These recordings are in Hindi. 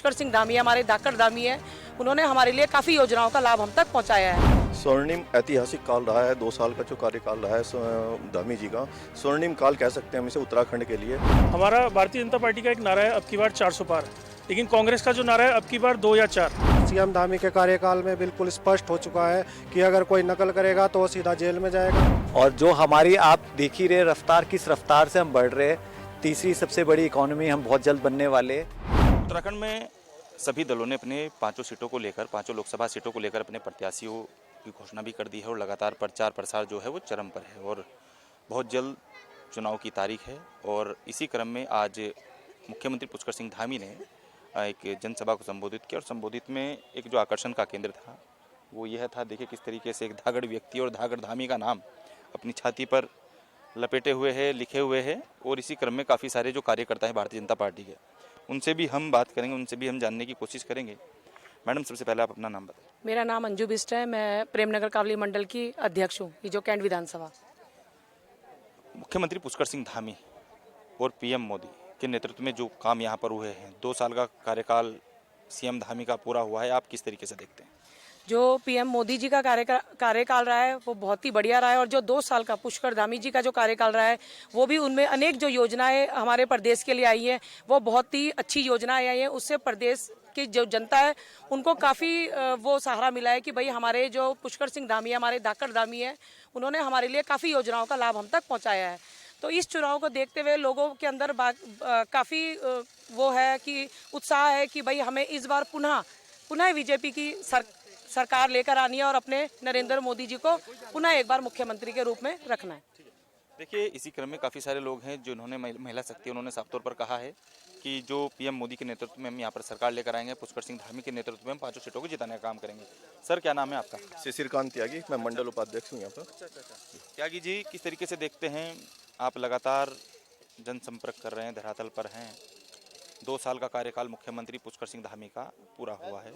पुष्कर सिंह धामी है, हमारे धाकड़ धामी है, उन्होंने हमारे लिए काफ़ी योजनाओं का लाभ हम तक पहुंचाया है। स्वर्णिम ऐतिहासिक काल रहा है, 2 साल का जो कार्यकाल रहा है धामी जी का, स्वर्णिम काल कह सकते हैं हम इसे उत्तराखंड के लिए। हमारा भारतीय जनता पार्टी का एक नारा है अब की बार 400 पार, लेकिन कांग्रेस का जो नारा है अब की बार 2 या 4। सीएम धामी के कार्यकाल में बिल्कुल स्पष्ट हो चुका है कि अगर कोई नकल करेगा तो वो सीधा जेल में जाएगा। और जो हमारी आप देख ही रहे रफ्तार, किस रफ्तार से हम बढ़ रहे हैं, तीसरी सबसे बड़ी इकोनॉमी हम बहुत जल्द बनने वाले। उत्तराखंड में सभी दलों ने अपने 5 सीटों को लेकर, 5 लोकसभा सीटों को लेकर अपने प्रत्याशियों की घोषणा भी कर दी है और लगातार प्रचार प्रसार जो है वो चरम पर है और बहुत जल्द चुनाव की तारीख है। और इसी क्रम में आज मुख्यमंत्री पुष्कर सिंह धामी ने एक जनसभा को संबोधित किया और संबोधित में एक जो आकर्षण का केंद्र था वो यह था, देखिए किस तरीके से एक धागड़ व्यक्ति और धागड़ धामी का नाम अपनी छाती पर लपेटे हुए है, लिखे हुए है। और इसी क्रम में काफ़ी सारे जो कार्यकर्ता हैं भारतीय जनता पार्टी के, उनसे भी हम बात करेंगे, उनसे भी हम जानने की कोशिश करेंगे। मैडम, सबसे पहले आप अपना नाम बताएं। मेरा नाम अंजू बिष्ट है, मैं प्रेमनगर कावली मंडल की अध्यक्ष हूँ, ये जो कैंट विधानसभा। मुख्यमंत्री पुष्कर सिंह धामी और पीएम मोदी के नेतृत्व में जो काम यहाँ पर हुए हैं, 2 साल का कार्यकाल सीएम धामी का पूरा हुआ है, आप किस तरीके से देखते हैं? जो पीएम मोदी जी का कार्यकाल रहा है वो बहुत ही बढ़िया रहा है, और जो 2 साल का पुष्कर धामी जी का जो कार्यकाल रहा है वो भी, उनमें अनेक जो योजनाएं हमारे प्रदेश के लिए आई हैं वो बहुत ही अच्छी योजनाएं आई हैं। उससे प्रदेश की जो जनता है उनको काफ़ी वो सहारा मिला है कि भाई हमारे जो पुष्कर सिंह धामी है, हमारे धाकड़ धामी है, उन्होंने हमारे लिए काफ़ी योजनाओं का लाभ हम तक पहुँचाया है। तो इस चुनाव को देखते हुए लोगों के अंदर काफ़ी वो है कि उत्साह है कि भाई हमें इस बार पुनः बीजेपी की सरकार लेकर आनी है और अपने नरेंद्र मोदी जी को पुनः एक बार मुख्यमंत्री के रूप में रखना है। देखिए, इसी क्रम में काफ़ी सारे लोग हैं जिन्होंने महिला शक्ति, उन्होंने साफ तौर पर कहा है कि जो पीएम मोदी के नेतृत्व में हम यहाँ पर सरकार लेकर आएंगे, पुष्कर सिंह धामी के नेतृत्व में हम 5 सीटों को जिताने का काम करेंगे। सर, क्या नाम है आपका? शिशिरकांत त्यागी, मैं मंडल उपाध्यक्ष हूँ यहाँ पर। त्यागी जी, किस तरीके से देखते हैं, आप लगातार जनसंपर्क कर रहे हैं, धरातल पर हैं, 2 साल का कार्यकाल मुख्यमंत्री पुष्कर सिंह धामी का पूरा हुआ है,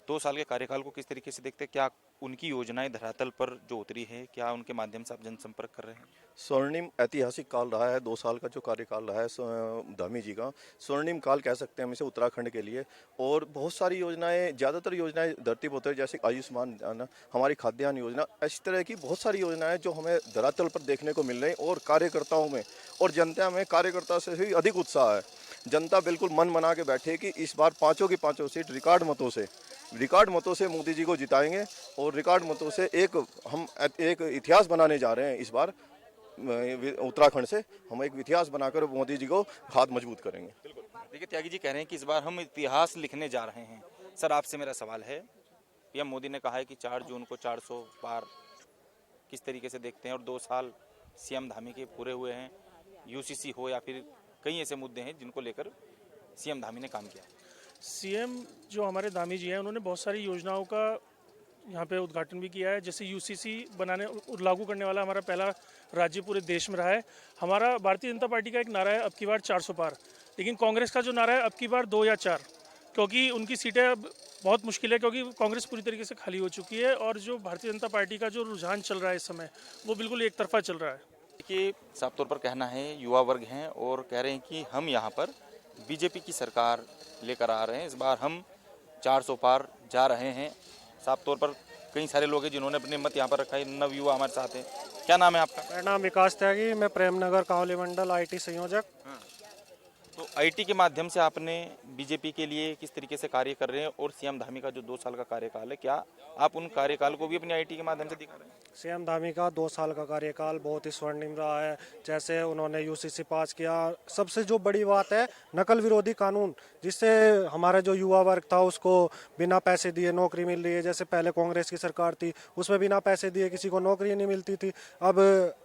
2 साल के कार्यकाल को किस तरीके से देखते हैं? क्या उनकी योजनाएं धरातल पर जो उतरी है, क्या उनके माध्यम से आप जनसंपर्क कर रहे हैं? स्वर्णिम ऐतिहासिक काल रहा है, 2 साल का जो कार्यकाल रहा है धामी जी का, स्वर्णिम काल कह सकते हैं हम इसे उत्तराखंड के लिए। और बहुत सारी योजनाएं, ज़्यादातर योजनाएं धरती पर उतरी, जैसे आयुष्मान हमारी खाद्यान्न योजना, इस तरह की बहुत सारी योजनाएं जो हमें धरातल पर देखने को मिल रही हैं। और कार्यकर्ताओं में और जनता में कार्यकर्ता से भी अधिक उत्साह है। जनता बिल्कुल मन बना के बैठे कि इस बार 5 की 5 सीट रिकॉर्ड मतों से मोदी जी को जिताएंगे और रिकॉर्ड मतों से हम एक इतिहास बनाने जा रहे हैं। इस बार उत्तराखंड से हम एक इतिहास बनाकर मोदी जी को हाथ मजबूत करेंगे। देखिए, त्यागी जी कह रहे हैं कि इस बार हम इतिहास लिखने जा रहे हैं। सर, आपसे मेरा सवाल है, पीएम मोदी ने कहा है कि 4 जून को 400 पार, किस तरीके से देखते हैं? और 2 साल सीएम धामी के पूरे हुए हैं, यूसीसी हो या फिर कई ऐसे मुद्दे हैं जिनको लेकर सीएम धामी ने काम किया। सीएम जो हमारे धामी जी हैं उन्होंने बहुत सारी योजनाओं का यहाँ पे उद्घाटन भी किया है। जैसे यूसीसी बनाने और लागू करने वाला हमारा पहला राज्य पूरे देश में रहा है। हमारा भारतीय जनता पार्टी का एक नारा है अब की बार 400 पार, लेकिन कांग्रेस का जो नारा है अब की बार 2 या 4, क्योंकि उनकी सीटें अब बहुत मुश्किल है, क्योंकि कांग्रेस पूरी तरीके से खाली हो चुकी है और जो भारतीय जनता पार्टी का जो रुझान चल रहा है इस समय वो बिल्कुल एक तरफा चल रहा है। देखिए, साफ तौर पर कहना है, युवा वर्ग हैं और कह रहे हैं कि हम यहाँ पर बीजेपी की सरकार लेकर आ रहे हैं, इस बार हम 400 पार जा रहे हैं। साफ तौर पर कई सारे लोग हैं जिन्होंने अपने मत यहाँ पर रखा है। नव युवा हमारे साथ हैं। क्या नाम है आपका? मेरा नाम विकास त्यागी, मैं प्रेमनगर कावली मंडल आईटी संयोजक। तो आईटी के माध्यम से आपने बीजेपी के लिए किस तरीके से कार्य कर रहे हैं? और सीएम धामी का जो 2 साल का कार्यकाल है, क्या आप उन कार्यकाल को भी अपनी आईटी के माध्यम से दिखा रहे हैं? सीएम धामी का 2 साल का कार्यकाल बहुत ही स्वर्णिम रहा है। जैसे उन्होंने यूसीसी पास किया, सबसे जो बड़ी बात है नकल विरोधी कानून, जिससे हमारा जो युवा वर्ग था उसको बिना पैसे दिए नौकरी मिल रही है। जैसे पहले कांग्रेस की सरकार थी, उसमें बिना पैसे दिए किसी को नौकरी नहीं मिलती थी। अब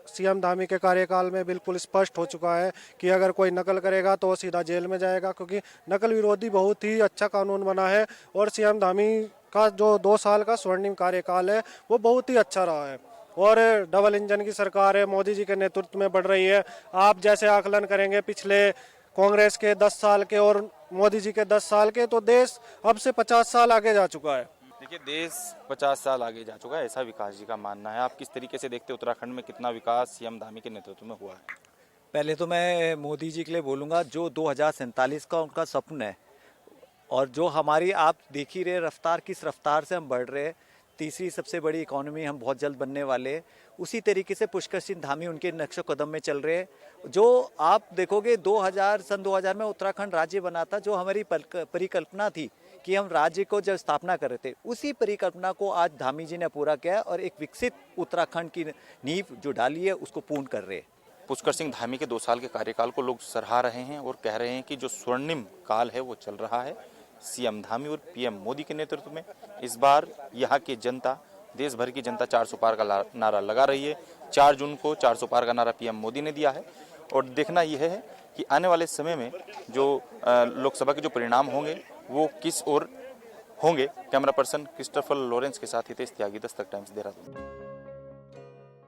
सीएम धामी के कार्यकाल में बिल्कुल स्पष्ट हो चुका है कि अगर कोई नकल करेगा तो सीधा जेल में जाएगा, क्योंकि नकल विरोधी बहुत ही अच्छा कानून बना है। और सीएम धामी का जो 2 साल का स्वर्णिम कार्यकाल है वो बहुत ही अच्छा रहा है। और डबल इंजन की सरकार है, मोदी जी के नेतृत्व में बढ़ रही है। आप जैसे आकलन करेंगे पिछले कांग्रेस के 10 साल के और मोदी जी के 10 साल के, तो देश अब से 50 साल आगे जा चुका है। देखिए, देश 50 साल आगे जा चुका है, ऐसा विकास जी का मानना है। आप किस तरीके से देखते हैं उत्तराखंड में कितना विकास सीएम धामी के नेतृत्व में हुआ है? पहले तो मैं मोदी जी के लिए बोलूँगा, जो 2047 का उनका सपना है और जो हमारी आप देख ही रहे रफ्तार किस रफ्तार से हम बढ़ रहे हैं, तीसरी सबसे बड़ी इकोनॉमी हम बहुत जल्द बनने वाले हैं। उसी तरीके से पुष्कर सिंह धामी उनके नक्शो कदम में चल रहे हैं। जो आप देखोगे सन 2000 में उत्तराखंड राज्य बना था, जो हमारी परिकल्पना थी कि हम राज्य को जब स्थापना कर रहे थे, उसी परिकल्पना को आज धामी जी ने पूरा किया और एक विकसित उत्तराखंड की नींव जो डाली है उसको पूर्ण कर रहे हैं। पुष्कर सिंह धामी के 2 साल के कार्यकाल को लोग सराहा रहे हैं और कह रहे हैं कि जो स्वर्णिम काल है वो चल रहा है सीएम धामी और पीएम मोदी के नेतृत्व में। इस बार यहाँ की जनता, देश भर की जनता 400 पार का नारा लगा रही है। 4 जून को 400 पार का नारा पीएम मोदी ने दिया है और देखना यह है कि आने वाले समय में जो लोकसभा के जो परिणाम होंगे वो किस ओर होंगे। कैमरा पर्सन क्रिस्टोफर लॉरेंस के साथ हितेश त्यागी, दस्तक टाइम्स, देहरादून।